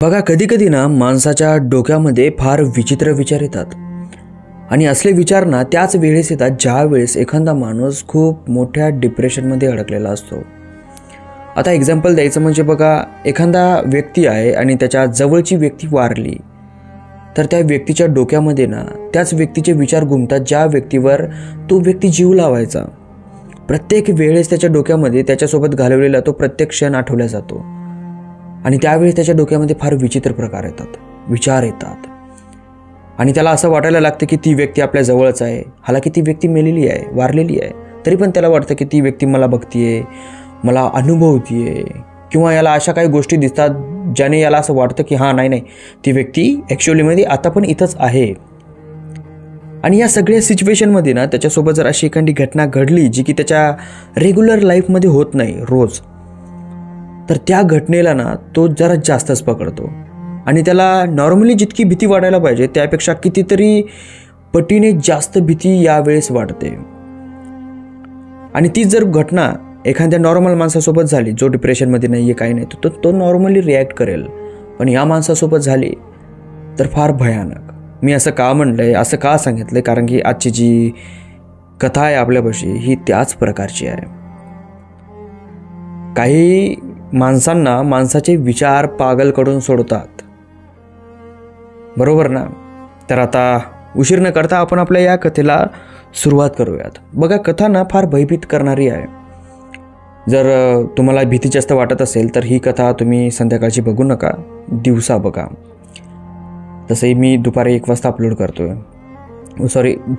बघा, कधी कधी ना माणसाच्या डोक्यामध्ये फार विचित्र विचार येतात आणि असले विचार ना त्याच वेळेस येतात ज्या वेळेस एखादा माणूस खूप मोठ्या डिप्रेशनमध्ये अडकलेला असतो. आता एक्झाम्पल द्यायचं म्हणजे बघा, एखादा व्यक्ती आहे आणि त्याच्या जवळची व्यक्ती वारली, तर त्या व्यक्तीच्या डोक्यामध्ये ना त्याच व्यक्तीचे विचार घुमतात ज्या व्यक्तीवर तो व्यक्ती जीव लावायचा. प्रत्येक वेळेस त्याच्या डोक्यामध्ये त्याच्यासोबत घालवलेला तो प्रत्येक क्षण आठवला जातो आणि त्यावेळेस त्याच्या डोक्यामध्ये फार विचित्र प्रकार येतात, विचार येतात आणि त्याला असं वाटायला लागतं की ती व्यक्ती आपल्या जवळच आहे. हालाकी ती व्यक्ती मेलेली आहे, वारलेली आहे, तरी पण त्याला वाटतं की ती व्यक्ती मला बघतीये, मला अनुभवतीये, किंवा याला अशा काही गोष्टी दिसतात ज्याने याला असं वाटतं की हां नाही ती व्यक्ती ॲक्च्युअलीमध्ये आता पण इथंच आहे. आणि या सगळ्या सिच्युएशनमध्ये ना त्याच्यासोबत जर अशी एखादी घटना घडली जी की त्याच्या रेग्युलर लाईफमध्ये होत नाही रोज, तर त्या घटनेला ना तो जरा जास्तच पकडतो आणि त्याला नॉर्मली जितकी भीती वाटायला पाहिजे त्यापेक्षा कितीतरी पटीने जास्त भीती यावेळेस वाटते. आणि तीच जर घटना एखाद्या नॉर्मल माणसासोबत झाली जो डिप्रेशनमध्ये नाही आहे, काही नाही, तो नॉर्मली रिॲक्ट करेल. पण या माणसासोबत झाली तर फार भयानक. मी असं का म्हणलं आहे, असं का सांगितलं आहे, कारण की आजची जी कथा आहे आपल्यापाशी ही त्याच प्रकारची आहे. काही माणसांना माणसाचे विचार पागल करून सोडतात, बरोबर ना? तर आता उशीर न करता आपण आपल्या या कथेला सुरुवात करूयात. बघा, कथा ना फार भयभीत करणारी आहे. जर तुम्हाला भीती जास्त वाटत असेल तर ही कथा तुम्ही संध्याकाळची बघू नका, दिवसा बघा. तसंही मी दुपारी 1 वाजता अपलोड करतोय,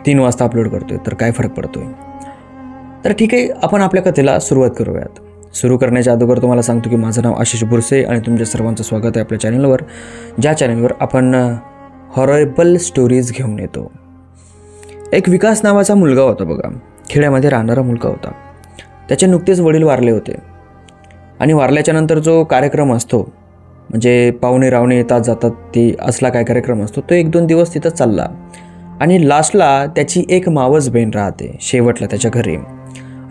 3 वाजता अपलोड करतोय, तर काय फरक पडतोय? तर ठीक आहे, आपण आपल्या कथेला सुरुवात करूयात. सुरू करण्याच्या अगोदर तुम्हाला सांगतो की माझं नाव आशिष बुरसे आणि तुमच्या सर्वांचं स्वागत आहे आपल्या चॅनलवर, ज्या चॅनलवर आपण हॉररेबल स्टोरीज घेऊन येतो. एक विकास नावाचा मुलगा होता बघा, खेड्यामध्ये राहणारा मुलगा होता. त्याचे नुकतेच वडील वारले होते आणि वारल्याच्या नंतर जो कार्यक्रम असतो, म्हणजे पाहुणे रावणे येतात जातात, ते असला काय कार्यक्रम असतो, तो 1-2 दिवस तिथं चालला. आणि लास्टला त्याची एक मावस बहीण राहते शेवटला त्याच्या घरी,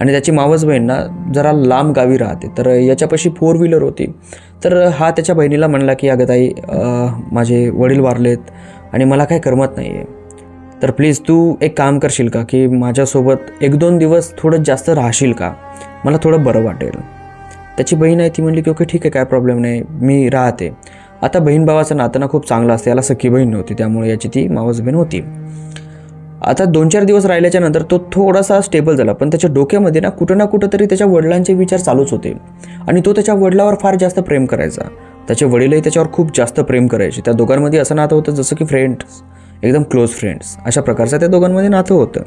आणि त्याची मावस बहीण ना जरा लांब गावी राहते. तर याच्यापाशी 4 व्हीलर होती. तर हा त्याच्या बहिणीला म्हणला की अगं ताई, माझे वडील वारलेत आणि मला काही करमत नाही आहे, तर प्लीज तू एक काम करशील का की माझ्यासोबत 1-2 दिवस थोडं जास्त राहशील का, मला थोडं बरं वाटेल. त्याची बहीण आहे ती म्हणली की ओके ठीक आहे, काय प्रॉब्लेम नाही, मी राहते. आता बहीण भावाचं नातं ना खूप चांगलं असतं, याला सख्खी बहीण नव्हती, त्यामुळे याची ती मावस बहीण होती. आता 2-4 दिवस राहिल्याच्या नंतर तो थोडासा स्टेबल झाला, पण त्याच्या डोक्यामध्ये ना कुठं तरी त्याच्या वडिलांचे विचार चालूच होते आणि तो त्याच्या वडिलावर फार जास्त प्रेम करायचा. त्याचे वडीलही त्याच्यावर खूप जास्त प्रेम करायचे. त्या दोघांमध्ये असं नातं होतं जसं की फ्रेंड्स, एकदम क्लोज फ्रेंड्स, अशा प्रकारचं त्या दोघांमध्ये नातं होतं.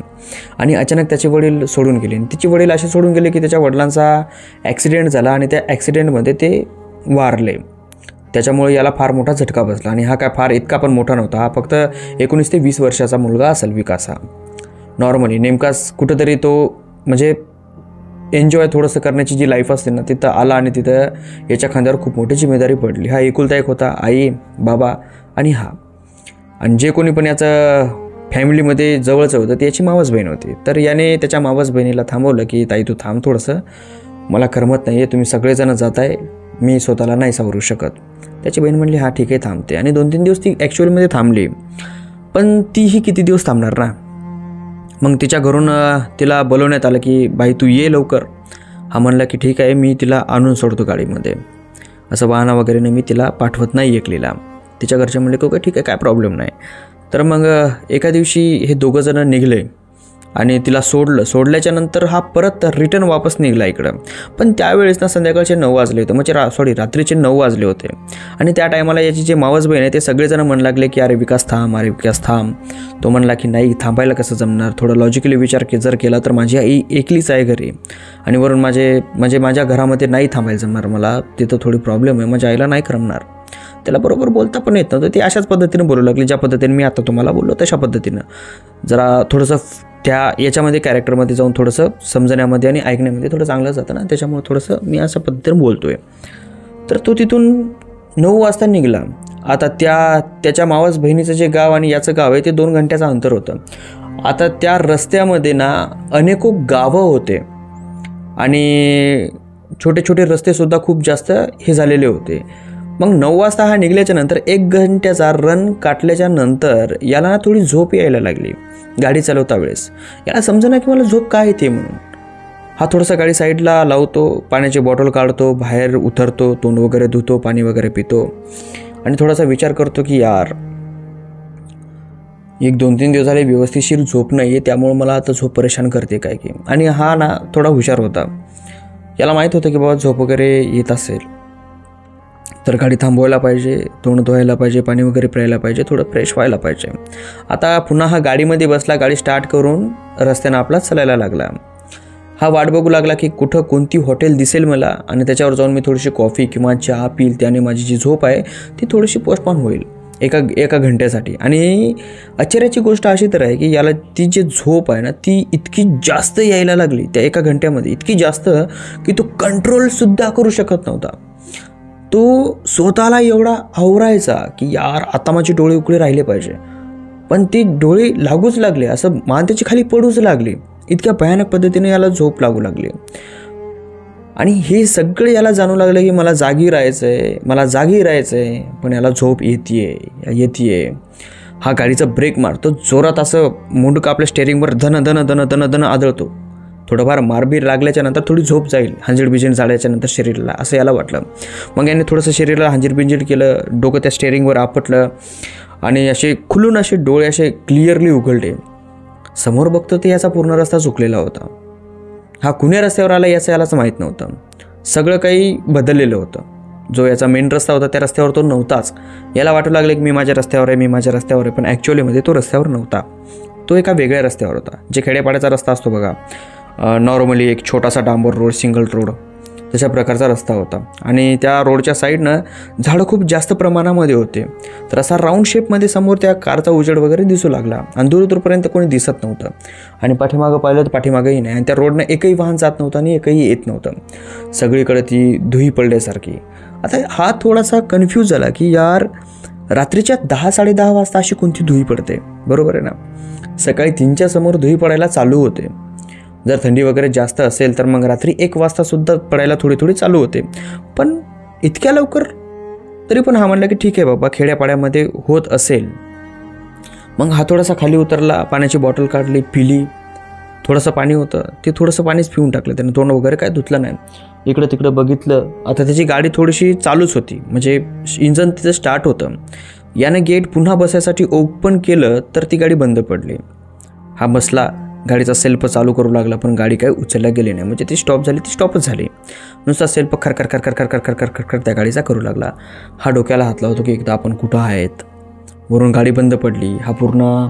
आणि अचानक त्याचे वडील सोडून गेले आणि तिचे वडील असे सोडून गेले की त्याच्या वडिलांचा ॲक्सिडेंट झाला आणि त्या ॲक्सिडेंटमध्ये ते वारले. त्याच्यामुळे याला फार मोठा झटका बसला. आणि हा काय फार इतका पण मोठा नव्हता, हा फक्त 19 ते 20 वर्षाचा मुलगा असेल विकास. हा नॉर्मली नेमकाच कुठंतरी तो म्हणजे एन्जॉय थोडंसं करण्याची जी लाईफ असते ना तिथं आला आणि तिथं याच्या खांद्यावर खूप मोठी जिम्मेदारी पडली. हा एकुलता एक होता, आई बाबा आणि हा, आणि जे कोणी पण याचं फॅमिलीमध्ये जवळचं होतं ती याची मावस बहीण होती. तर याने त्याच्या मावस बहिणीला थांबवलं की ताई तू थांब थोडंसं, मला करमत नाही आहे, तुम्ही सगळेजण जात आहे, मी स्वतःला नाही सावरू शकत. त्याची बहीण म्हणली हां ठीक आहे थांबते. आणि 2-3 दिवस ती ॲक्च्युअलमध्ये थांबली, पण तीही किती दिवस थांबणार ना. मग तिच्या घरून तिला बोलवण्यात आलं की बाई तू ये लवकर. हा म्हणला की ठीक आहे, मी तिला आणून सोडतो गाडीमध्ये, असं वाहना वगैरेने मी तिला पाठवत नाही एकलीला. तिच्या घरचे म्हणले की ओके ठीक आहे, काय प्रॉब्लेम नाही. तर मग एका दिवशी हे दोघंजणं निघले आणि तिला सोडल्याच्या नंतर हा परत रिटर्न वापस निघाला इकडं. पण त्यावेळेस ना संध्याकाळचे 9 वाजले होते, म्हणजे रात्रीचे 9 वाजले होते. आणि त्या टायमाला याची जे मावस बहीण आहे ते सगळेजण म्हणू लागले की अरे विकास थांब. तो म्हणला की नाही, थांबायला कसं जमणार, थोडं लॉजिकली विचार जर केला तर माझी आई एकलीच आहे घरी, आणि वरून माझ्या घरामध्ये नाही थांबायला जमणार, मला तिथं थोडी प्रॉब्लेम आहे, माझ्या आईला नाही करमणार. त्याला बरोबर बोलता पण येत नव्हतं. ती अशाच पद्धतीने बोलू लागली ज्या पद्धतीने मी आता तुम्हाला बोललो तशा पद्धतीनं. जरा थोडंसं त्या याच्यामध्ये कॅरेक्टरमध्ये जाऊन थोडंसं समजण्यामध्ये आणि ऐकण्यामध्ये थोडं चांगलं जातं ना, त्याच्यामुळे थोडंसं मी अशा पद्धतीने बोलतोय. तर तो तिथून 9 वाजता निघाला. आता त्याच्या मावस बहिणीचं जे गाव आणि याचं गाव आहे ते 2 घंट्याचं अंतर होतं. आता त्या रस्त्यामध्ये ना अनेको गावं होते आणि छोटे छोटे रस्तेसुद्धा खूप जास्त हे झालेले होते. मग 9 वाजता हा निघाल्याच्या नंतर 1 घंट्याचा रन काटल्याच्या नंतर याला ना थोडी झोप यायला लागली गाडी चालवता वेळेस. याला समजेना की मला झोप काय येते म्हणून. हा थोडासा गाडी साईडला लावतो, पाण्याची बॉटल काढतो, बाहेर उतरतो, तोंड वगैरे धुतो, पाणी वगैरे पितो आणि थोडासा विचार करतो की यार 1-2-3 दिवस झाले व्यवस्थितशीर झोप नाही आहे, त्यामुळे मला आता झोप परेशान करते काय की. आणि हा ना थोडा हुशार होता, याला माहीत होतं की बाबा झोप वगैरे येत असेल तर गाडी थांबवायला पाहिजे, तोंड धुवायला पाहिजे, पाणी वगैरे प्यायला पाहिजे, थोडं फ्रेश व्हायला पाहिजे. आता पुन्हा हा गाडीमध्ये बसला, गाडी स्टार्ट करून रस्त्यानं आपला चालायला लागला. हा वाट बघू लागला की कुठं कोणती हॉटेल दिसेल मला आणि त्याच्यावर जाऊन मी थोडीशी कॉफी किंवा चहा पिल, त्याने माझी जी झोप आहे ती थोडीशी पोस्टपोन होईल एका घंट्यासाठी. आणि आश्चर्याची गोष्ट अशी तर आहे की याला ती जी झोप आहे ना ती इतकी जास्त यायला लागली त्या 1 घंट्यामध्ये, इतकी जास्त की तो कंट्रोलसुद्धा करू शकत नव्हता. तो स्वतःला एवढा आवरायचा की यार आता माझे डोळे उघडे राहिले पाहिजे, पण ती डोळे लागूच लागले, असं मान त्याची खाली पडूच लागली. इतक्या भयानक पद्धतीने याला झोप लागू लागली. आणि हे सगळे याला जाणू लागलं की मला जागी राहायचं आहे, पण याला झोप येते. हा गाडीचा ब्रेक मारतो जोरात, असं मुंडकं आपल्या स्टेअरिंगवर धन धन धन धन धन आदळतो. थोडंफार मारबीर लागल्याच्या नंतर थोडी झोप जाईल, हंजीड झाल्याच्या नंतर शरीराला, असं याला वाटलं. मग याने थोडंसं शरीराला हंजीड केलं, डोकं त्या स्टेअरिंगवर आपटलं आणि असे खुलून असे डोळे असे क्लिअरली उघडले. समोर बघतो ते याचा पूर्ण रस्ता चुकलेला होता. हा कुण्या रस्त्यावर आला यालाच माहीत नव्हतं. सगळं काही बदललेलं होतं. जो याचा मेन रस्ता होता त्या रस्त्यावर तो नव्हताच. याला वाटू लागलं की मी माझ्या रस्त्यावर आहे, पण ॲक्च्युअलीमध्ये तो रस्त्यावर नव्हता. तो एका वेगळ्या रस्त्यावर होता, जे खेड्यापाड्याचा रस्ता असतो बघा, नॉर्मली एक छोटासा डांबर रोड, सिंगल रोड, तशा प्रकारचा रस्ता होता. आणि त्या रोडच्या साईडनं झाडं खूप जास्त प्रमाणामध्ये होते. तर असा राऊंड शेपमध्ये समोर त्या कारचा उजेड वगैरे दिसू लागला आणि दूरपर्यंत कोणी दिसत नव्हतं. आणि पाठीमागं पाहिलं तर पाठीमागंही नाही. आणि त्या रोडनं एकही वाहन जात नव्हतं आणि एकही येत नव्हतं. सगळीकडे ती धुई पडल्यासारखी. आता हा थोडासा कन्फ्यूज झाला की यार रात्रीच्या 10-10:30 वाजता अशी कोणती धुई पडते, बरोबर आहे ना. सकाळी 3च्या समोर धुई पडायला चालू होते. जर थंडी वगैरे जास्त असेल तर मग रात्री 1 वाजतासुद्धा पडायला थोडी चालू होते. पण इतक्या लवकर तरी पण हा म्हणला की ठीक आहे बाबा, खेड्यापाड्यामध्ये होत असेल. मग हा थोडासा खाली उतरला, पाण्याची बॉटल काढली, पिली. थोडंसं पाणी होतं, ते थोडंसं पाणीच पिऊन टाकलं त्यानं, तोंड वगैरे काय धुतलं नाही. इकडं तिकडं बघितलं. आता त्याची गाडी थोडीशी चालूच होती, म्हणजे इंजन तिचं स्टार्ट होतं. यानं गेट पुन्हा बसायसाठी ओपन केलं तर ती गाडी बंद पडली. हा बसला, गाडीचा सेल्फ चालू करू लागला, पण गाडी काही उचलल्या गेली नाही. म्हणजे ती स्टॉप झाली, ती स्टॉपच झाली. नुसता सेल्फ खरखर त्या गाडीचा करू लागला. हा डोक्याला हात लावतो की एकदा आपण कुठं आहेत. वरून गाडी बंद पडली. हा पूर्ण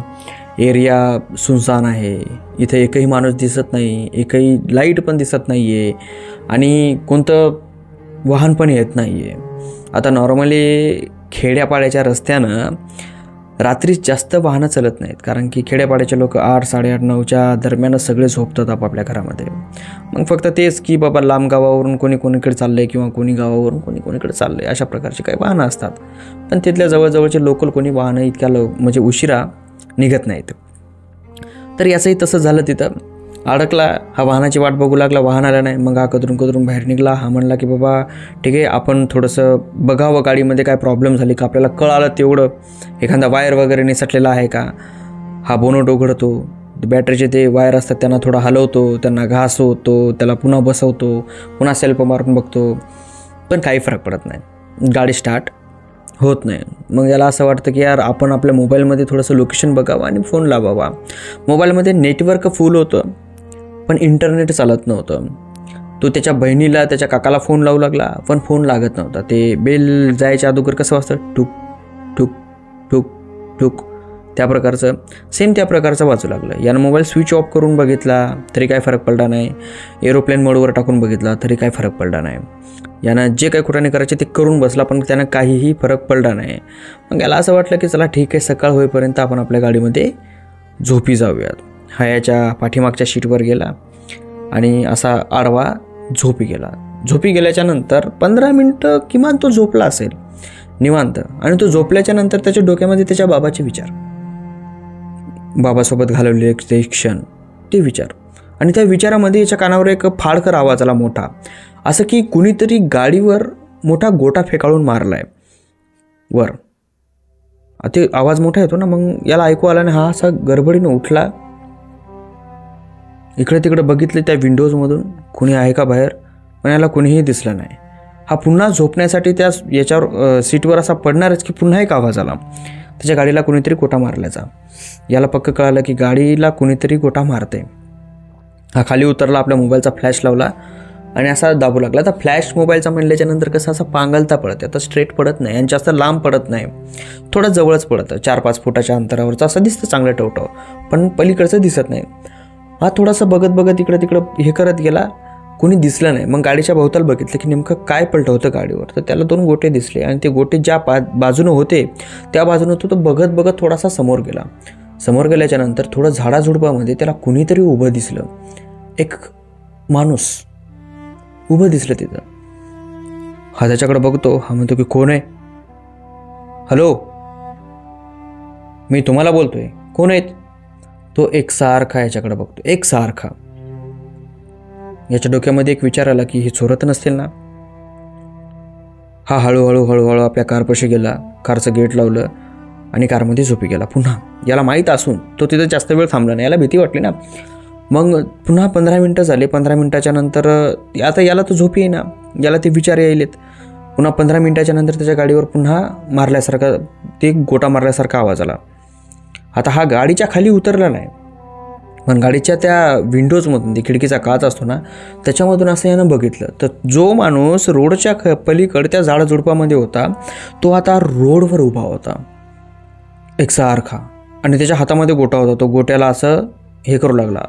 एरिया सुनसान आहे. इथे एकही माणूस दिसत नाही, एकही लाईट पण दिसत नाही आहे आणि कोणतं वाहन पण येत नाही आहे. आता नॉर्मली खेड्यापाड्याच्या रस्त्यानं रात्री जास्त वाहनं चालत नाहीत, कारण की खेड्यापाड्याचे लोक 8-8:30-9च्या दरम्यानच सगळे झोपतात आपापल्या घरामध्ये. मग फक्त तेच की बाबा लांब गावावरून कोणीकडे चाललं आहे किंवा कोणी गावावरून कोणीकडे चाललं आहे, अशा प्रकारची काही वाहनं असतात. पण तिथल्या जवळजवळचे लोकल कोणी वाहनं इतक्या म्हणजे उशिरा निघत नाहीत. तर याचंही तसं झालं. तिथं अडकला. हा वाहनाची वाट बघू लागला, वाहन आलं नाही. मग हा कदरून बाहेर निघाला. हा म्हणला की बाबा ठीक आहे, आपण थोडंसं बघावं गाडीमध्ये काय प्रॉब्लेम झाली का, आपल्याला कळालं तेवढं, एखादा वायर वगैरे निसटलेला आहे का. हा बोनट उघडतो, बॅटरीचे ते वायर असतात त्यांना थोडा हलवतो, त्यांना घासवतो, त्याला पुन्हा बसवतो, पुन्हा सेल्फ मारून बघतो, पण काही फरक पडत नाही. गाडी स्टार्ट होत नाही. मग याला असं वाटतं की यार आपण आपल्या मोबाईलमध्ये थोडंसं लोकेशन बघावं आणि फोन लावावा. मोबाईलमध्ये नेटवर्क फुल होतं पण इंटरनेट चालत नव्हतं. तो त्याच्या बहिणीला, त्याच्या काकाला फोन लावू लागला, पण फोन लागत नव्हता. ते बेल जायच्या अगोदर कसं वाजतं, टुक टुक टुक टुक, त्या प्रकारचं वाजू लागलं. यानं मोबाईल स्विच ऑफ करून बघितला तरी काय फरक पडला नाही. एरोप्लेन मोडवर टाकून बघितला तरी काय फरक पडला नाही. यानं जे काही कुठाने करायचे ते करून बसला, पण त्यानं काहीही फरक पडला नाही. मग याला असं वाटलं की चला ठीक आहे, सकाळ होईपर्यंत आपण आपल्या गाडीमध्ये झोपी जाऊयात. हा याच्या पाठीमागच्या शीटवर गेला आणि असा आडवा झोपी गेल्याच्या नंतर 15 मिनटं किमान तो झोपला असेल निवांत. आणि तो झोपल्याच्या नंतर त्याच्या डोक्यामध्ये त्याच्या बाबाचे विचार, बाबासोबत घालवलेले ते क्षण, ते विचार. आणि त्या विचारामध्ये याच्या कानावर एक फाडकर आवाज आला मोठा, असं की कुणीतरी गाडीवर मोठा गोटा फेकाळून मारला आहे. वर. ते आवाज मोठा येतो ना, मग याला ऐकू आला आणि हा असा गडबडीनं उठला. इकडे तिकडे बघितले त्या विंडोजमधून कुणी आहे का बाहेर, पण याला कुणीही दिसलं नाही. हा पुन्हा झोपण्यासाठी त्या याच्यावर सीटवर असा पडणारच की पुन्हा एक आवाज आला, त्याच्या गाडीला कुणीतरी गोटा मारल्याचा. याला पक्क कळालं की गाडीला कुणीतरी गोटा मारते. हा खाली उतरला, आपल्या मोबाईलचा फ्लॅश लावला आणि असा दाबू लागला. आता फ्लॅश मोबाईलचा म्हणल्याच्या नंतर कसं असा पांगलता पडते, आता स्ट्रेट पडत नाही आणि जास्त लांब पडत नाही, थोडं जवळच पडतं, 4-5 फुटाच्या अंतरावरचं असं दिसतं चांगलं टवटव, पण पलीकडचं दिसत नाही. हा थोडासा बघत बघत इकडं तिकडं हे करत गेला, कोणी दिसलं नाही. मग गाडीच्या भोवताल बघितलं की नेमकं काय पलटं होतं गाडीवर, तर त्याला 2 गोटे दिसले आणि ते गोटे ज्या बाजूनं होते त्या बाजूनं तो बघत बघत थोडासा समोर गेला. समोर गेल्याच्या नंतर थोडं झाडाझुडपामध्ये त्याला कुणीतरी उभं दिसलं, एक माणूस उभं दिसलं तिथं. हा त्याच्याकडे बघतो, हा म्हणतो की कोण आहे? हॅलो, मी तुम्हाला बोलतोय, कोण आहेत? तो एकसारखा याच्याकडे बघतो, एकसारखा. याच्या डोक्यामध्ये एक विचार आला की हे चोरत नसतील ना. हा हळूहळू हळूहळू आपल्या कारपाशी गेला, कारचं गेट लावलं आणि कारमध्ये झोपी गेला. पुन्हा याला माहीत असून तो तिथं जास्त वेळ थांबला नाही, याला भीती वाटली ना. मग पुन्हा 15 मिनटं झाले. 15 मिनटाच्या नंतर आता याला तो झोप येईना, याला ते विचार यायलेत. पुन्हा 15 मिनटाच्या नंतर त्याच्या गाडीवर पुन्हा मारल्यासारखा, ते गोटा मारल्यासारखा आवाज आला. आता हा गाडीच्या खाली उतरला नाही, पण गाडीच्या त्या विंडोजमधून, ते खिडकीचा काच असतो ना, त्याच्यामधून असं यानं बघितलं तर जो माणूस रोडच्या पलीकडच्या झाडझुडपामध्ये होता तो आता रोडवर उभा होता एकसारखा, आणि त्याच्या हातामध्ये गोटा होता. तो गोट्याला असं हे करू लागला,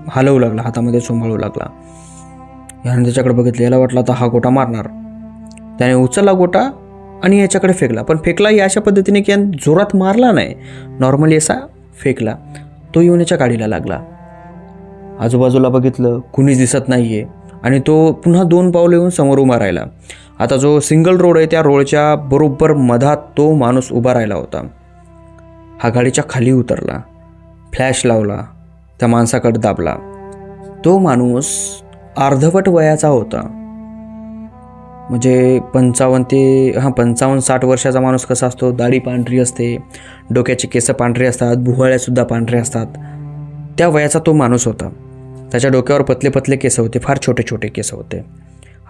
हलवू लागला, हातामध्ये चोंबाळू लागला. यानं त्याच्याकडे बघितलं, याला वाटलं आता हा गोटा मारणार. त्याने उचलला गोटा आणि याच्याकडे फेकला, पण फेकलाही अशा पद्धतीने की जोरात मारला नाही, नॉर्मली असा फेकला. तो येऊन याच्या गाडीला लागला. आजूबाजूला बघितलं, कुणीच दिसत नाहीये आणि तो पुन्हा 2 पावलं येऊन समोर उभा राहिला. आता जो सिंगल रोड आहे त्या रोडच्या बरोबर मधात तो माणूस उभा राहिला होता. हा गाडीच्या खाली उतरला, फ्लॅश लावला, त्या माणसाकडे दाबला. तो माणूस अर्धवट वयाचा होता, म्हणजे 55-60 वर्षाचा माणूस कसा असतो, दाढी पांढरी असते, डोक्याचे केस पांढरे असतात, भुवळ्यासुद्धा पांढरे असतात, त्या वयाचा तो माणूस होता. त्याच्या डोक्यावर पतले पतले केस होते, फार छोटे छोटे केस होते.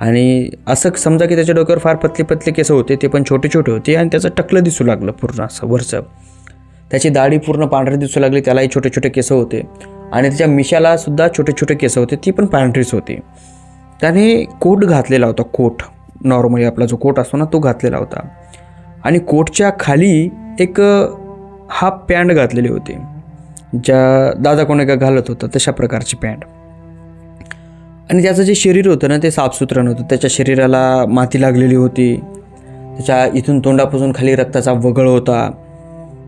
आणि असं समजा की त्याच्या डोक्यावर फार पतले पतले केस होते, ते पण छोटे छोटे होते आणि त्याचं टकलं दिसू लागलं पूर्ण असं वरचं. त्याची दाढी पूर्ण पांढरी दिसू लागली, त्यालाही छोटे छोटे केस होते आणि त्याच्या मिशाला सुद्धा छोटे छोटे केस होते, ती पण पांढरीच होती. त्याने कोट घातलेला होता, कोट नॉर्मली आपला जो कोट असतो ना तो घातलेला होता, आणि कोटच्या खाली एक हाफ पॅन्ट घातलेली होती, ज्या दादा कोणी का घालत होता तशा प्रकारची पॅन्ट. आणि त्याचं जे शरीर होतं ना ते साफसुथरं नव्हतं, त्याच्या शरीराला माती लागलेली होती, त्याच्या इथून तोंडापासून खाली रक्ताचा वगळ होता,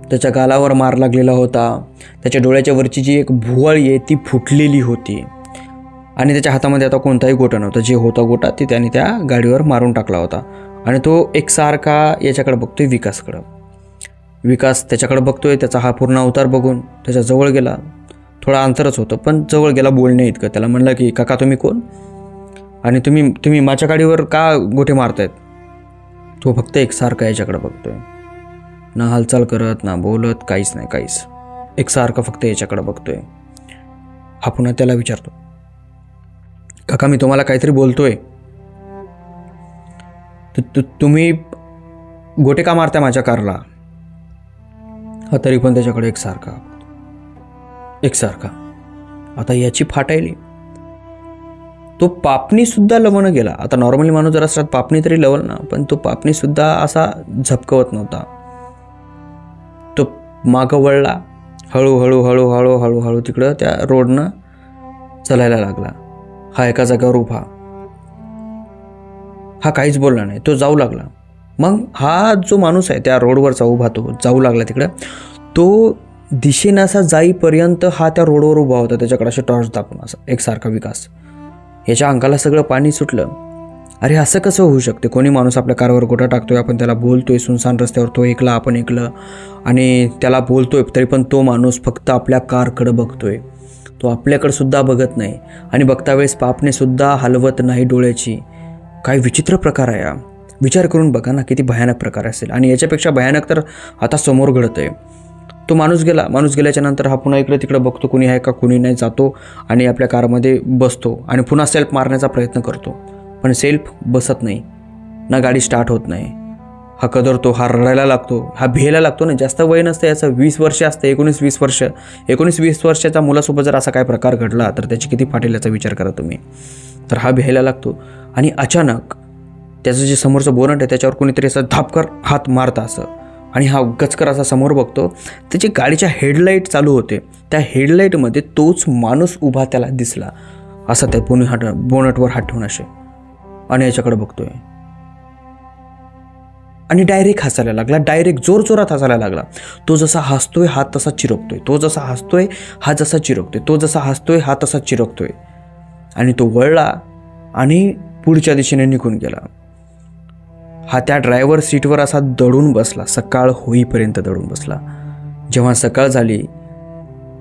त्याच्या गालावर मार लागलेला होता, त्याच्या डोळ्याच्या वरची जी एक भुवळी आहे ती फुटलेली होती, आणि त्याच्या हातामध्ये आता कोणताही गोटा नव्हता. जे होता गोटा ते त्याने त्या गाडीवर मारून टाकला होता. आणि तो एकसारखा याच्याकडे बघतोय, विकासकडं. विकास त्याच्याकडे बघतोय, त्याचा हा पूर्ण अवतार बघून त्याच्या जवळ गेला. थोडा अंतरच होतं पण जवळ गेला, बोलणे इतकं. त्याला म्हणलं की काका तुम्ही कोण, आणि तुम्ही माझ्या गाडीवर का गोटे मारतायत? तो फक्त एकसारखा याच्याकडे बघतोय, ना हालचाल करत ना बोलत, काहीच नाही, काहीच. एकसारखा फक्त याच्याकडे बघतोय. हा पुन्हा त्याला विचारतो, काका मी तुम्हाला काहीतरी बोलतोय, तुम्ही गोटे का मारताय माझ्या कारला? हा तरी पण त्याच्याकडे एकसारखा. आता याची फाटायली. तो पापणी सुद्धा लवणं गेला. आता नॉर्मली माणूस जर असतात पापणी तरी लवल ना, पण तो पापणी सुद्धा असा झपकवत नव्हता. तो मागं वळला, हळूहळू हळूहळू हळूहळू तिकडं त्या रोडनं चालायला लागला. हा एका जागेवर उभा, हा काहीच बोलला नाही, तो जाऊ लागला. मग हा जो माणूस आहे त्या रोडवरचा उभा, तो जाऊ लागला तिकडं. तो दिशेनं असा जाईपर्यंत हा त्या रोडवर उभा होता, त्याच्याकडे असे टॉर्च दाखवून असा एकसारखा. विकास याच्या अंगाला सगळं पाणी सुटलं. अरे असं कसं होऊ शकते? कोणी माणूस आपल्या कारवर गोटा टाकतोय, आपण त्याला बोलतोय सुनसान रस्त्यावर, तो ऐकला, आपण ऐकलं आणि त्याला बोलतोय, तरी पण तो माणूस फक्त आपल्या कारकडे बघतोय, तो आपल्याकडे सुद्धा बघत नाही. आणि बघता वेळेस पापणे सुद्धा हलवत नाही डोळ्याची. काय विचित्र प्रकार आहे. विचार करून बघा ना किती भयानक प्रकार असेल. आणि याच्यापेक्षा भयानक तर आता समोर घडत आहे. तो माणूस गेल्याच्या नंतर हा पुन्हा इकडे तिकडे बघतो कुणी आहे का कुणी नाही, जातो आणि आपल्या कारमध्ये बसतो आणि पुन्हा सेल्फ मारण्याचा प्रयत्न करतो. पण सेल्फ बसत नाही ना, गाडी स्टार्ट होत नाही. हा कदरतो, हा रडायला लागतो, हा भियायला लागतो ना. जास्त वय नसतं याचं, 20 वर्ष असते, 19-20 वर्ष. 19-20 वर्षाच्या मुलासोबत जर असा काय प्रकार घडला तर त्याची किती फाटेल याचा विचार करा तुम्ही. तर हा भियायला लागतो आणि अचानक त्याचं जे समोरचं बोनट आहे त्याच्यावर कोणीतरी असं धापकर हात मारतं असं, आणि हा गचकर असा समोर बघतो. त्याची गाडीच्या हेडलाईट चालू होते. त्या हेडलाईटमध्ये तोच माणूस उभा त्याला दिसला असा, त्या बोनटवर हात ठेवून असे, आणि याच्याकडे बघतोय आणि डायरेक्ट हसायला लागला. डायरेक्ट जोरजोरात हसायला लागला. तो जसा हसतोय हा तसा चिरकतोय, तो जसा हसतोय हा जसा चिरकतोय, तो जसा हसतोय हा तसा चिरकतोय. आणि तो वळला आणि पुढच्या दिशेने निघून गेला. हा त्या ड्रायव्हर सीटवर असा दडून बसला, सकाळ होईपर्यंत दडून बसला. जेव्हा सकाळ झाली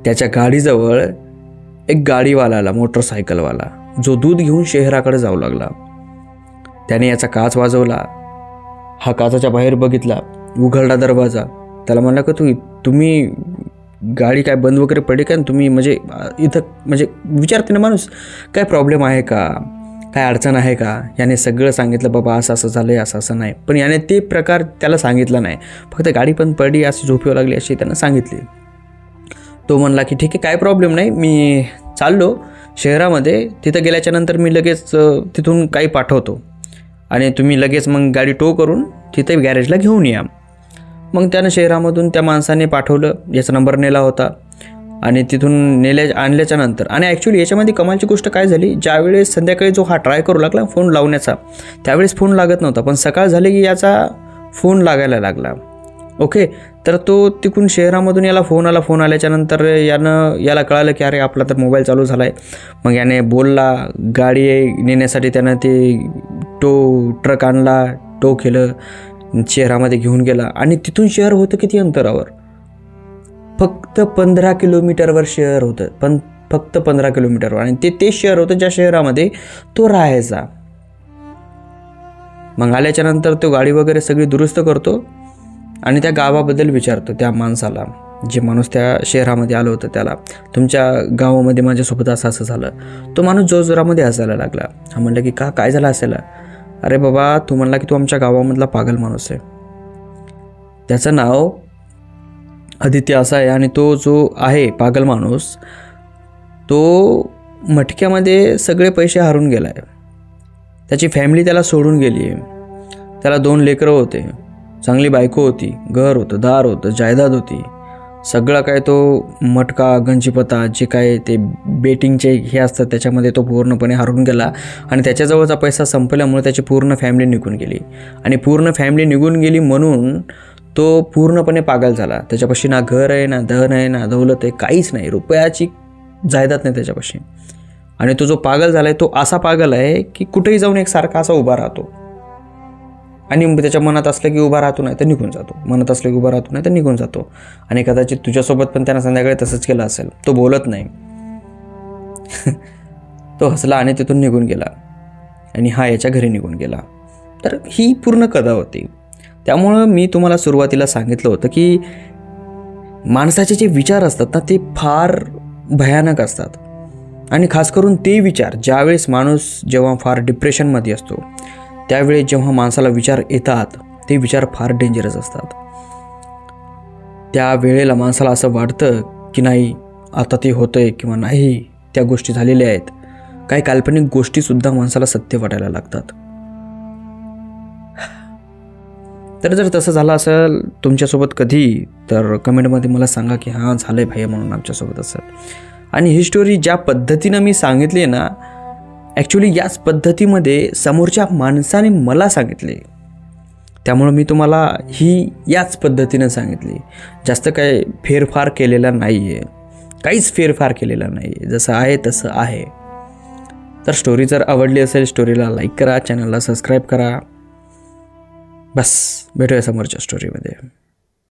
त्याच्या गाडीजवळ एक गाडीवाला आला, मोटरसायकलवाला, जो दूध घेऊन शहराकडे जाऊ लागला. त्याने याचा काच वाजवला. हा काचाच्या बाहेर बघितला, उघडला दरवाजा. त्याला म्हणला का तुम्ही गाडी काय बंद वगैरे पडली का, तुम्ही म्हणजे इथं म्हणजे विचारते ना माणूस, काय प्रॉब्लेम आहे का, काय अडचण आहे का. याने सगळं सांगितलं, बाबा असं असं झालं आहे, असं असं नाही. पण याने ते प्रकार त्याला सांगितलं नाही, फक्त गाडी पण पडली अशी झोपीवर लागली अशी त्यानं सांगितली. तो म्हणला की ठीक आहे, काय प्रॉब्लेम नाही, मी चाललो शहरामध्ये, तिथं गेल्याच्या नंतर मी लगेच तिथून काही पाठवतो आणि तुम्ही लगेच मग गाडी टो करून तिथे गॅरेजला घेऊन या. मग त्यानं शहरामधून त्या माणसाने पाठवलं, याचा नंबर नेला होता आणि तिथून आणल्याच्या नंतर, आणि ॲक्च्युली याच्यामध्ये कमालची गोष्ट काय झाली, ज्यावेळेस संध्याकाळी जो हा ट्राय करू लागला फोन लावण्याचा, त्यावेळेस फोन लागत नव्हता. पण सकाळ झाली की याचा फोन लागायला लागला. ओके, तर तो तिकडून शहरामधून याला फोन आल्याच्या नंतर याला कळालं की अरे आपला तर मोबाईल चालू झाला आहे. मग याने बोलला, गाडी नेण्यासाठी त्यानं ते ट्रक आणला, टो केलं, शहरामध्ये घेऊन गेला. आणि तिथून शहर होतं किती अंतरावर, फक्त 15 किलोमीटरवर शहर होतं, पण फक्त 15 किलोमीटरवर. आणि ते शहर होतं ज्या शहरामध्ये तो राहायचा. मग आल्याच्या नंतर तो गाडी वगैरे सगळी दुरुस्त करतो आणि त्या गावाबद्दल विचारतो त्या माणसाला, जे माणूस त्या शहरामध्ये आलं होतं त्याला, तुमच्या गावामध्ये माझ्यासोबत असं असं झालं. तो माणूस जोरजोरामध्ये हसायला लागला. हा म्हणलं की काय झालं असेल. अरे बाबा, तू म्हणला की तू आमच्या गावामधला पागल माणूस आहे. त्याचं नाव आदित्य असं आहे आणि तो जो आहे पागल माणूस, तो मटक्यामध्ये सगळे पैसे हरून गेला आहे. त्याची फॅमिली त्याला सोडून गेली आहे. त्याला 2 लेकरं होते, चांगली बायको होती, घर होतं, दार होतं, जायदाद होती. सगळं काय तो मटका, गंजीपता, जे काय ते बेटिंगचे हे असतात त्याच्यामध्ये तो पूर्णपणे हरून गेला. आणि त्याच्याजवळचा पैसा संपल्यामुळे त्याची पूर्ण फॅमिली निघून गेली. आणि पूर्ण फॅमिली निघून गेली म्हणून तो पूर्णपणे पागल झाला. त्याच्यापाशी ना घर आहे, ना धन आहे, ना दौलत आहे, काहीच नाही, रुपयाची जायदाद नाही त्याच्यापाशी. आणि तो जो पागल झाला आहे तो असा पागल आहे की कुठेही जाऊन एकसारखा असा उभा राहतो. आणि त्याच्या मनात असलं की उभा राहतो, नाही तर निघून जातो, मनात असलं की उभा राहतो, नाही तर निघून जातो. आणि कदाचित तुझ्यासोबत पण त्यानं संध्याकाळी तसंच केलं असेल. तो बोलत नाही. तो हसला आणि तिथून निघून गेला आणि हा याच्या घरी निघून गेला. तर ही पूर्ण कथा होती. त्यामुळं मी तुम्हाला सुरुवातीला सांगितलं होतं की माणसाचे जे विचार असतात ना ते फार भयानक असतात. आणि खास करून ते विचार ज्यावेळेस माणूस जेव्हा फार डिप्रेशनमध्ये असतो त्यावेळी जेव्हा माणसाला विचार येतात ते विचार फार डेंजरस असतात. त्या वेळेला माणसाला असं वाटतं की नाही आता ते होतंय किंवा नाही त्या गोष्टी झालेल्या आहेत. काही काल्पनिक गोष्टीसुद्धा माणसाला सत्य वाटायला लागतात. तर जर तसं झालं असेल तुमच्यासोबत कधी, तर कमेंटमध्ये मला सांगा की हां झालं आहे भाई म्हणून आमच्यासोबत असेल. आणि ही स्टोरी ज्या पद्धतीनं मी सांगितली आहे ना, ॲक्च्युली याच पद्धतीमध्ये समोरच्या माणसाने मला सांगितले, त्यामुळं मी तुम्हाला ही याच पद्धतीनं सांगितली. जास्त काय फेरफार केलेला नाही आहे, काहीच फेरफार केलेला नाही आहे, जसं आहे तसं आहे. तर स्टोरी जर आवडली असेल स्टोरीला लाईक करा, चॅनलला सबस्क्राईब करा. बस भेटूया समोरच्या स्टोरीमध्ये.